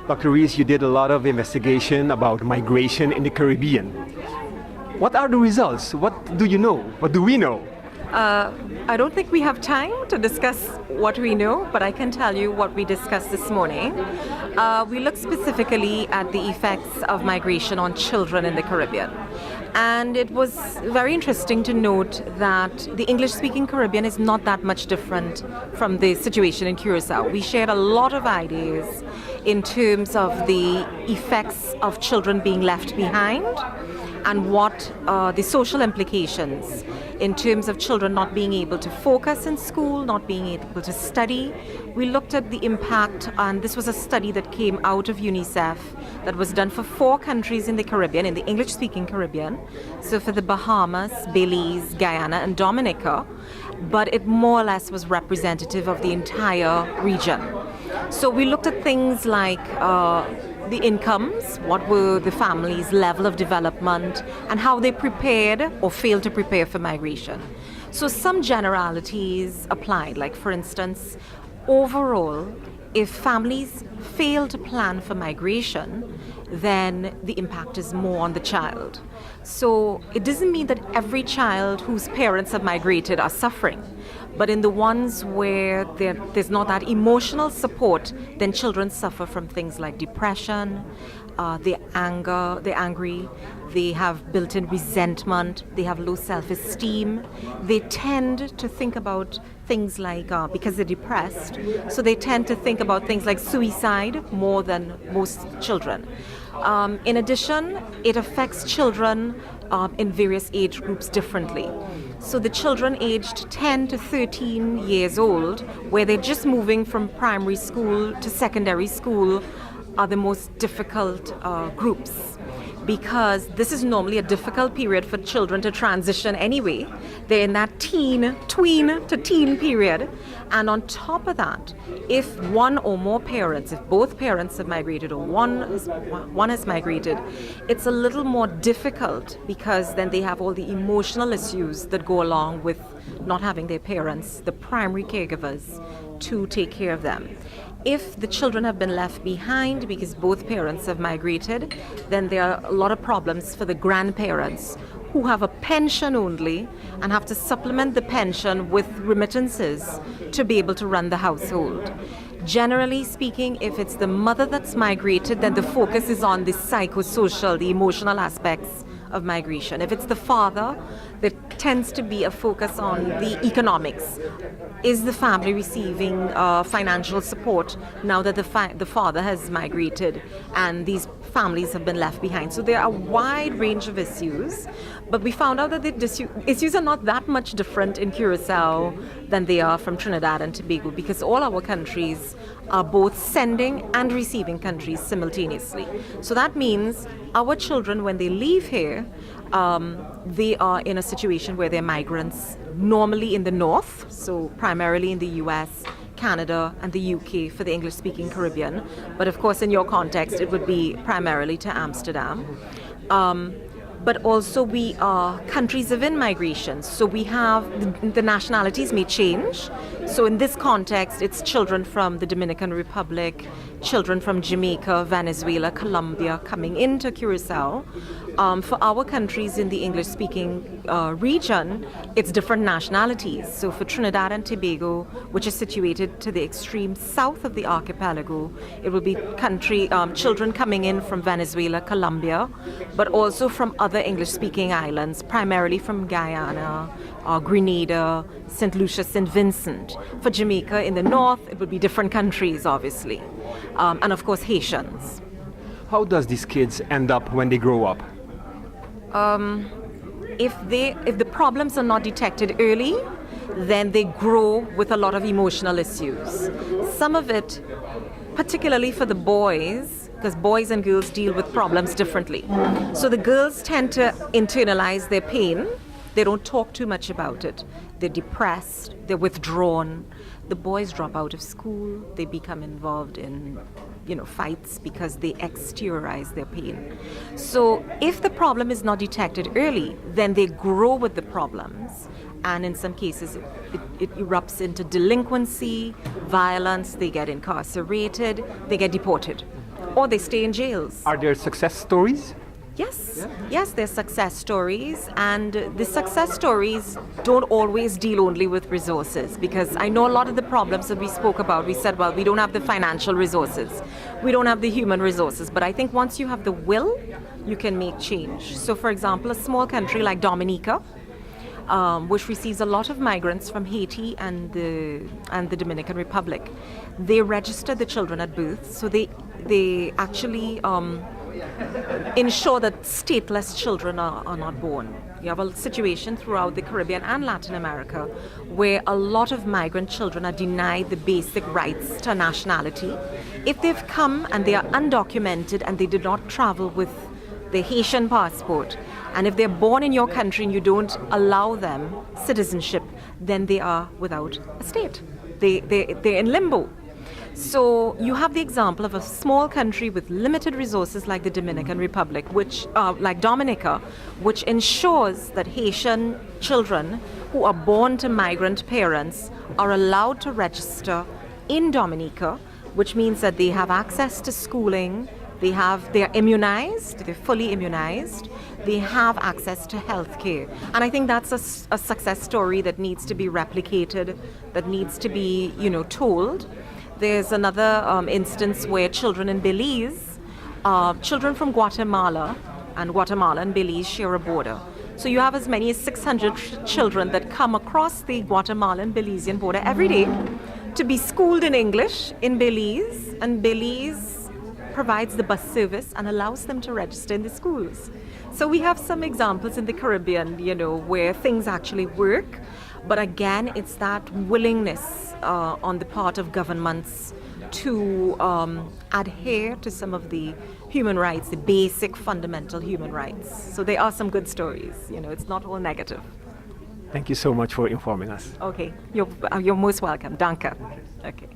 Dr. Reis, you did a lot of investigation about migration in the Caribbean. What are the results? What do you know? What do we know? I don't think we have time to discuss what we know, but I can tell you what we discussed this morning. We looked specifically at the effects of migration on children in the Caribbean. And it was very interesting to note that the English-speaking Caribbean is not that much different from the situation in Curacao. We shared a lot of ideas in terms of the effects of children being left behind and what the social implications in terms of children not being able to focus in school, not being able to study. We looked at the impact, and this was a study that came out of UNICEF that was done for 4 countries in the Caribbean, in the English-speaking Caribbean. So for the Bahamas, Belize, Guyana, and Dominica, but it more or less was representative of the entire region. So we looked at things like the incomes, what were the families' level of development, and how they prepared or failed to prepare for migration. So some generalities applied, like for instance, overall, if families fail to plan for migration, then the impact is more on the child. So it doesn't mean that every child whose parents have migrated are suffering, but in the ones where there's not that emotional support, then children suffer from things like depression, they're angry, they have built-in resentment, they have low self-esteem. They tend to think about things like, because they're depressed, so they tend to think about things like suicide more than most children. In addition, it affects children in various age groups differently. So the children aged 10 to 13 years old, where they're just moving from primary school to secondary school, are the most difficult groups, because this is normally a difficult period for children to transition anyway. They're in that tween to teen period. And on top of that, if one or more parents, if both parents have migrated or one has migrated, it's a little more difficult, because then they have all the emotional issues that go along with not having their parents, the primary caregivers, to take care of them. If the children have been left behind because both parents have migrated, then there are a lot of problems for the grandparents who have a pension only and have to supplement the pension with remittances to be able to run the household. Generally speaking, if it's the mother that's migrated, then the focus is on the psychosocial, the emotional aspects of migration. If it's the father, there tends to be a focus on the economics. Is the family receiving financial support now that the father has migrated and these families have been left behind? So there are a wide range of issues, but we found out that the issues are not that much different in Curacao than they are from Trinidad and Tobago, because all our countries are both sending and receiving countries simultaneously. So that means our children, when they leave here, they are in a situation where they're migrants, normally in the north, so primarily in the US, Canada, and the UK for the English-speaking Caribbean. But of course, in your context, it would be primarily to Amsterdam. But also we are countries of in-migration, so we have the nationalities may change. So in this context, it's children from the Dominican Republic, children from Jamaica, Venezuela, Colombia coming into Curacao. For our countries in the English-speaking region, it's different nationalities. So for Trinidad and Tobago, which is situated to the extreme south of the archipelago, it will be children coming in from Venezuela, Colombia, but also from other English-speaking islands, primarily from Guyana, Grenada, St. Lucia, St. Vincent. For Jamaica in the north, it would be different countries, obviously, and of course Haitians. How does these kids end up when they grow up? If the problems are not detected early, then they grow with a lot of emotional issues. Some of it, particularly for the boys, because boys and girls deal with problems differently. So the girls tend to internalize their pain. They don't talk too much about it. They're depressed, they're withdrawn. The boys drop out of school, they become involved in fights because they exteriorize their pain. So if the problem is not detected early, then they grow with the problems. And in some cases, it erupts into delinquency, violence, they get incarcerated, they get deported, or they stay in jails. Are there success stories? Yes, yes, there's success stories, and the success stories don't always deal only with resources, because I know a lot of the problems that we spoke about, we said, well, we don't have the financial resources, we don't have the human resources, but I think once you have the will, you can make change. So for example, a small country like Dominica, which receives a lot of migrants from Haiti and the Dominican Republic, they register the children at birth, so they actually ensure that stateless children are not born. You have a situation throughout the Caribbean and Latin America where a lot of migrant children are denied the basic rights to nationality. If they've come and they are undocumented and they did not travel with the Haitian passport, and if they're born in your country and you don't allow them citizenship, then they are without a state. They're in limbo. So you have the example of a small country with limited resources like the Dominican Republic, like Dominica, which ensures that Haitian children who are born to migrant parents are allowed to register in Dominica, which means that they have access to schooling, they are immunized, they're fully immunized, they have access to health care. And I think that's a success story that needs to be replicated, that needs to be, told. There's another instance where children in Belize, children from Guatemala and Belize share a border. So you have as many as 600 children that come across the Guatemalan-Belizean border every day to be schooled in English in Belize, and Belize provides the bus service and allows them to register in the schools. So we have some examples in the Caribbean, where things actually work. But again, it's that willingness on the part of governments to adhere to some of the human rights, the basic fundamental human rights. So there are some good stories. It's not all negative. Thank you so much for informing us. Okay, you're most welcome. Danke. Okay.